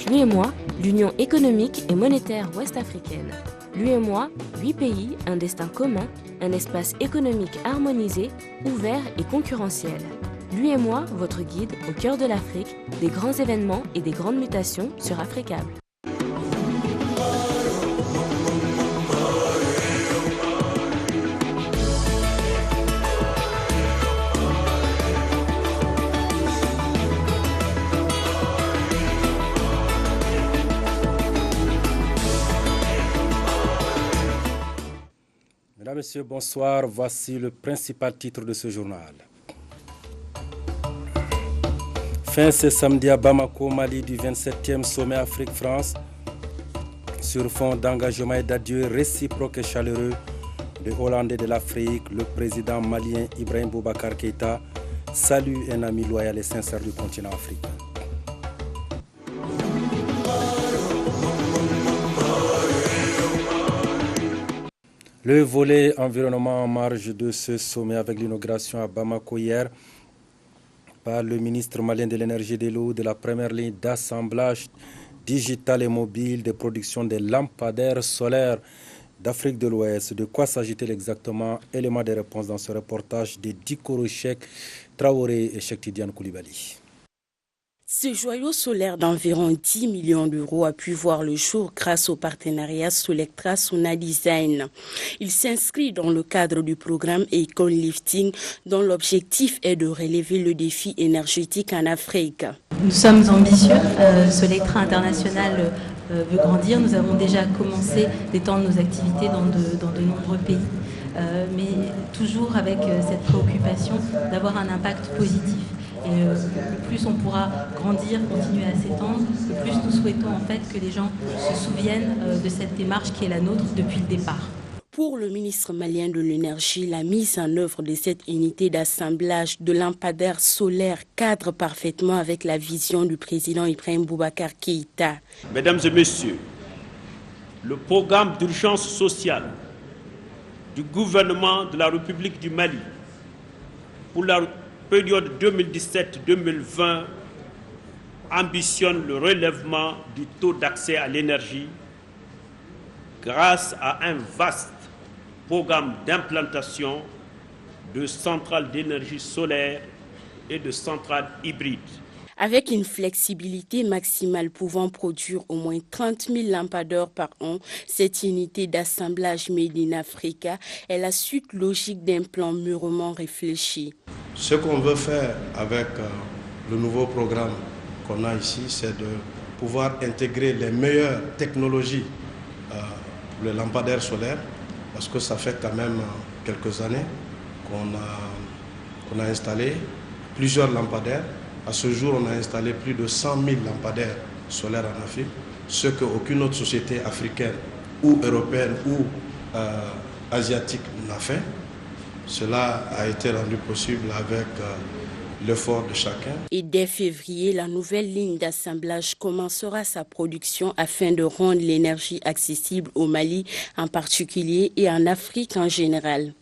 L'UEMOA, l'Union économique et monétaire ouest-africaine. L'UEMOA, 8 pays, un destin commun, un espace économique harmonisé, ouvert et concurrentiel. L'UEMOA, votre guide au cœur de l'Afrique, des grands événements et des grandes mutations sur Africable. Mesdames, Messieurs, bonsoir. Voici le principal titre de ce journal. Fin ce samedi à Bamako, Mali, du 27e sommet Afrique-France. Sur fond d'engagement et d'adieu réciproque et chaleureux de Hollande et de l'Afrique, le président malien Ibrahim Boubacar Keïta salue un ami loyal et sincère du continent africain. Le volet environnement en marge de ce sommet avec l'inauguration à Bamako hier par le ministre malien de l'énergie et de l'eau de la première ligne d'assemblage digital et mobile de production des lampadaires solaires d'Afrique de l'Ouest. De quoi s'agit-il exactement? Élément de réponse dans ce reportage de Dikoro Cheikh Traoré et Cheikh Tidiane Koulibaly. Ce joyau solaire d'environ 10 millions d'euros a pu voir le jour grâce au partenariat Solectra Sona Design. Il s'inscrit dans le cadre du programme Econ Lifting dont l'objectif est de relever le défi énergétique en Afrique. Nous sommes ambitieux, Solectra International veut grandir. Nous avons déjà commencé d'étendre nos activités dans de nombreux pays, mais toujours avec cette préoccupation d'avoir un impact positif. Et le plus on pourra grandir, continuer à s'étendre, le plus nous souhaitons en fait que les gens se souviennent de cette démarche qui est la nôtre depuis le départ. Pour le ministre malien de l'énergie, la mise en œuvre de cette unité d'assemblage de lampadaires solaires cadre parfaitement avec la vision du président Ibrahim Boubacar Keïta. Mesdames et messieurs, le programme d'urgence sociale du gouvernement de la République du Mali pour la période 2017-2020 ambitionne le relèvement du taux d'accès à l'énergie grâce à un vaste programme d'implantation de centrales d'énergie solaire et de centrales hybrides. Avec une flexibilité maximale pouvant produire au moins 30 000 lampadaires par an, cette unité d'assemblage Made in Africa est la suite logique d'un plan mûrement réfléchi. Ce qu'on veut faire avec le nouveau programme qu'on a ici, c'est de pouvoir intégrer les meilleures technologies pour les lampadaires solaires, parce que ça fait quand même quelques années qu'on a installé plusieurs lampadaires. À ce jour, on a installé plus de 100 000 lampadaires solaires en Afrique, ce qu'aucune autre société africaine ou européenne ou asiatique n'a fait. Cela a été rendu possible avec l'effort de chacun. Et dès février, la nouvelle ligne d'assemblage commencera sa production afin de rendre l'énergie accessible au Mali en particulier et en Afrique en général.